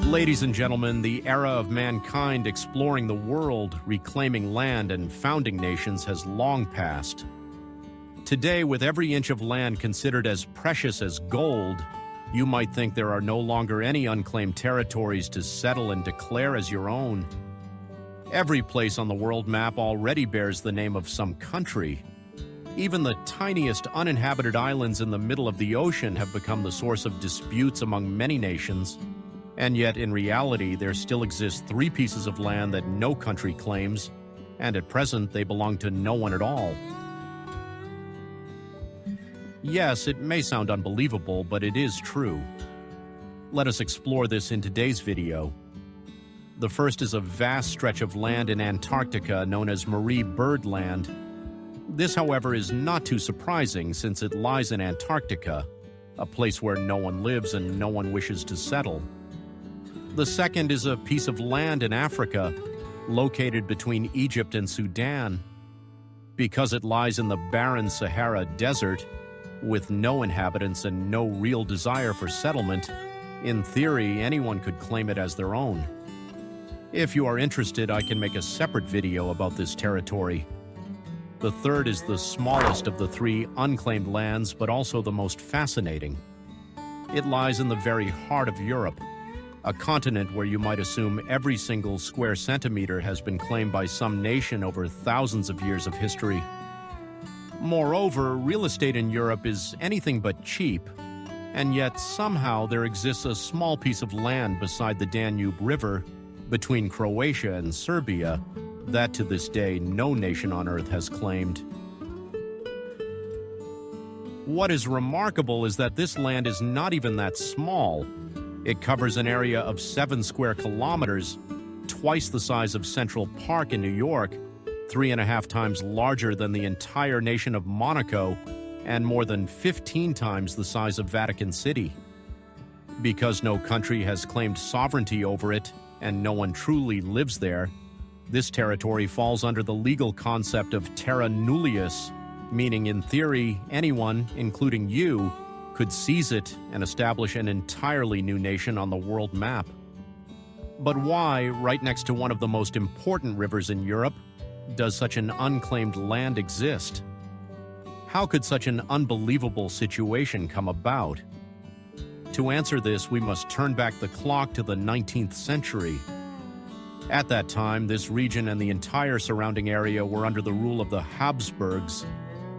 Ladies and gentlemen, the era of mankind exploring the world, reclaiming land, and founding nations has long passed. Today, with every inch of land considered as precious as gold, you might think there are no longer any unclaimed territories to settle and declare as your own. Every place on the world map already bears the name of some country. Even the tiniest uninhabited islands in the middle of the ocean have become the source of disputes among many nations. And yet, in reality, there still exist 3 pieces of land that no country claims, and at present they belong to no one at all. Yes, it may sound unbelievable, but it is true. Let us explore this in today's video. The first is a vast stretch of land in Antarctica known as Marie Byrd Land. This, however, is not too surprising since it lies in Antarctica, a place where no one lives and no one wishes to settle. The second is a piece of land in Africa, located between Egypt and Sudan. Because it lies in the barren Sahara Desert, with no inhabitants and no real desire for settlement, in theory, anyone could claim it as their own. If you are interested, I can make a separate video about this territory. The third is the smallest of the 3 unclaimed lands, but also the most fascinating. It lies in the very heart of Europe, a continent where you might assume every single square centimeter has been claimed by some nation over thousands of years of history. Moreover, real estate in Europe is anything but cheap, and yet somehow there exists a small piece of land beside the Danube River between Croatia and Serbia that to this day no nation on earth has claimed. What is remarkable is that this land is not even that small. It covers an area of 7 square kilometers, twice the size of Central Park in New York, 3.5 times larger than the entire nation of Monaco, and more than 15 times the size of Vatican City. Because no country has claimed sovereignty over it, and no one truly lives there, this territory falls under the legal concept of Terra Nullius, meaning in theory, anyone, including you, could seize it and establish an entirely new nation on the world map. But why, right next to one of the most important rivers in Europe, does such an unclaimed land exist? How could such an unbelievable situation come about? To answer this, we must turn back the clock to the 19th century. At that time, this region and the entire surrounding area were under the rule of the Habsburgs,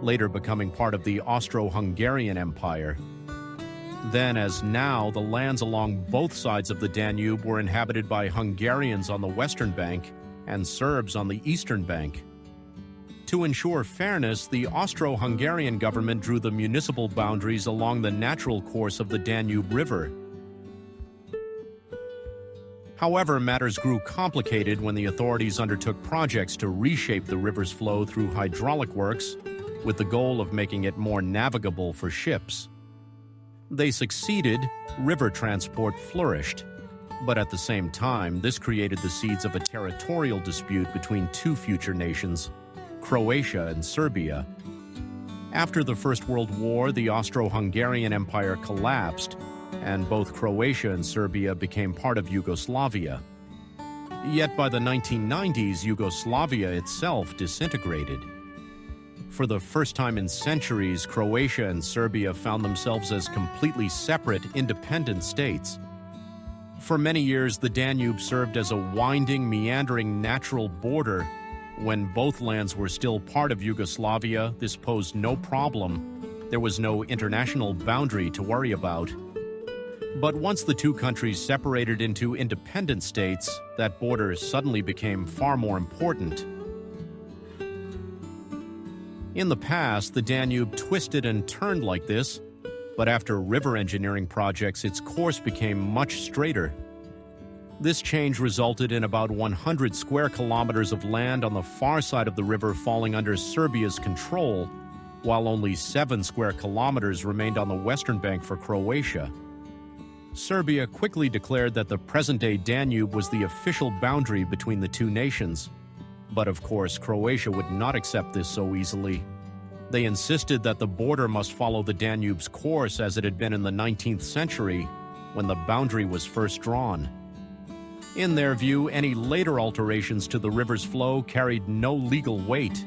later becoming part of the Austro-Hungarian Empire. Then, as now, the lands along both sides of the Danube were inhabited by Hungarians on the western bank and Serbs on the eastern bank. To ensure fairness, the Austro-Hungarian government drew the municipal boundaries along the natural course of the Danube River. However, matters grew complicated when the authorities undertook projects to reshape the river's flow through hydraulic works, with the goal of making it more navigable for ships. They succeeded, river transport flourished. But at the same time, this created the seeds of a territorial dispute between 2 future nations, Croatia and Serbia. After the First World War, the Austro-Hungarian Empire collapsed, and both Croatia and Serbia became part of Yugoslavia. Yet by the 1990s, Yugoslavia itself disintegrated. For the first time in centuries, Croatia and Serbia found themselves as completely separate, independent states. For many years, the Danube served as a winding, meandering natural border. When both lands were still part of Yugoslavia, this posed no problem. There was no international boundary to worry about. But once the 2 countries separated into independent states, that border suddenly became far more important. In the past, the Danube twisted and turned like this, but after river engineering projects, its course became much straighter. This change resulted in about 100 square kilometers of land on the far side of the river falling under Serbia's control, while only 7 square kilometers remained on the western bank for Croatia. Serbia quickly declared that the present-day Danube was the official boundary between the 2 nations. But of course, Croatia would not accept this so easily. They insisted that the border must follow the Danube's course as it had been in the 19th century, when the boundary was first drawn. In their view, any later alterations to the river's flow carried no legal weight.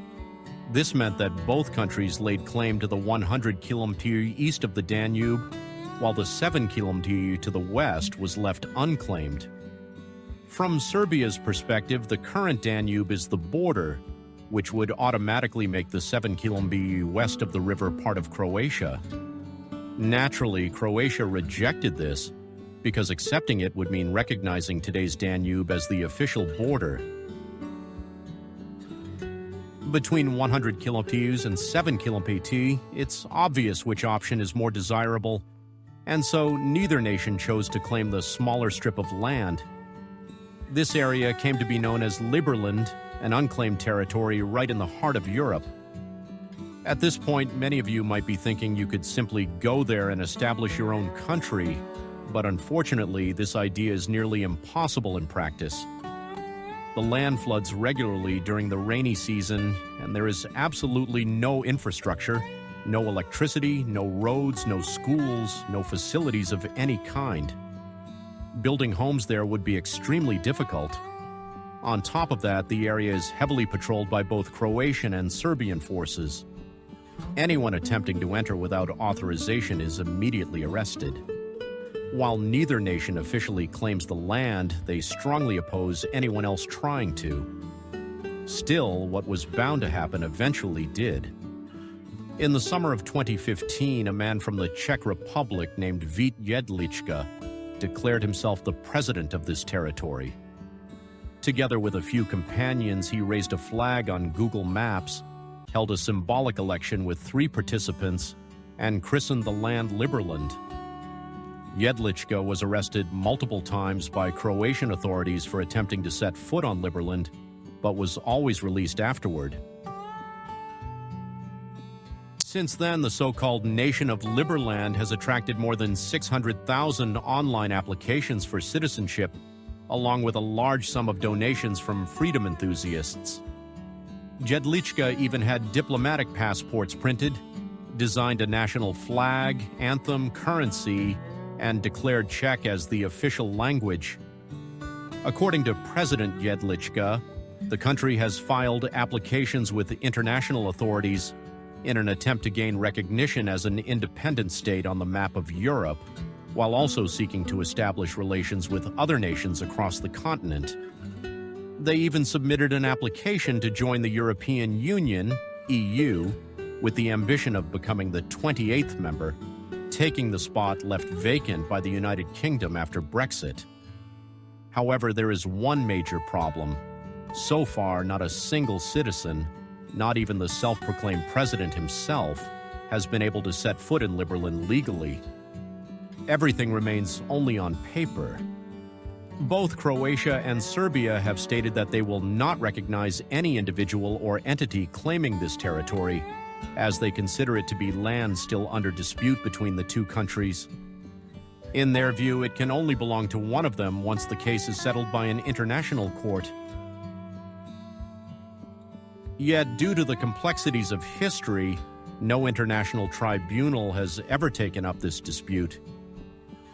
This meant that both countries laid claim to the 100 km east of the Danube, while the 7 km to the west was left unclaimed. From Serbia's perspective, the current Danube is the border, which would automatically make the 7 km west of the river part of Croatia. Naturally, Croatia rejected this, because accepting it would mean recognizing today's Danube as the official border. Between 100 km and 7 km, it's obvious which option is more desirable, and so neither nation chose to claim the smaller strip of land. This area came to be known as Liberland, an unclaimed territory right in the heart of Europe. At this point, many of you might be thinking you could simply go there and establish your own country, but unfortunately, this idea is nearly impossible in practice. The land floods regularly during the rainy season, and there is absolutely no infrastructure, no electricity, no roads, no schools, no facilities of any kind. Building homes there would be extremely difficult. On top of that, the area is heavily patrolled by both Croatian and Serbian forces. Anyone attempting to enter without authorization is immediately arrested. While neither nation officially claims the land, they strongly oppose anyone else trying to. Still, what was bound to happen eventually did. In the summer of 2015, a man from the Czech Republic named Vít Jedlička declared himself the president of this territory. Together with a few companions, he raised a flag on Google Maps, held a symbolic election with 3 participants, and christened the land Liberland. Jedlička was arrested multiple times by Croatian authorities for attempting to set foot on Liberland, but was always released afterward. Since then, the so-called nation of Liberland has attracted more than 600,000 online applications for citizenship, along with a large sum of donations from freedom enthusiasts. Jedlička even had diplomatic passports printed, designed a national flag, anthem, currency, and declared Czech as the official language. According to President Jedlička, the country has filed applications with international authorities in an attempt to gain recognition as an independent state on the map of Europe, while also seeking to establish relations with other nations across the continent. They even submitted an application to join the European Union, EU, with the ambition of becoming the 28th member, taking the spot left vacant by the United Kingdom after Brexit. However, there is one major problem. So far, not a single citizen, not even the self-proclaimed president himself, has been able to set foot in Liberland legally. Everything remains only on paper. Both Croatia and Serbia have stated that they will not recognize any individual or entity claiming this territory, as they consider it to be land still under dispute between the two countries. In their view, it can only belong to one of them once the case is settled by an international court. Yet, due to the complexities of history, no international tribunal has ever taken up this dispute.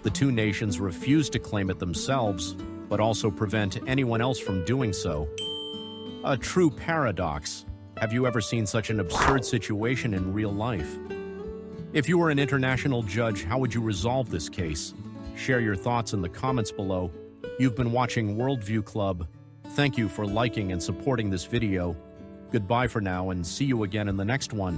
The two nations refuse to claim it themselves, but also prevent anyone else from doing so. A true paradox. Have you ever seen such an absurd situation in real life? If you were an international judge, how would you resolve this case? Share your thoughts in the comments below. You've been watching Worldview Club. Thank you for liking and supporting this video. Goodbye for now, and see you again in the next one.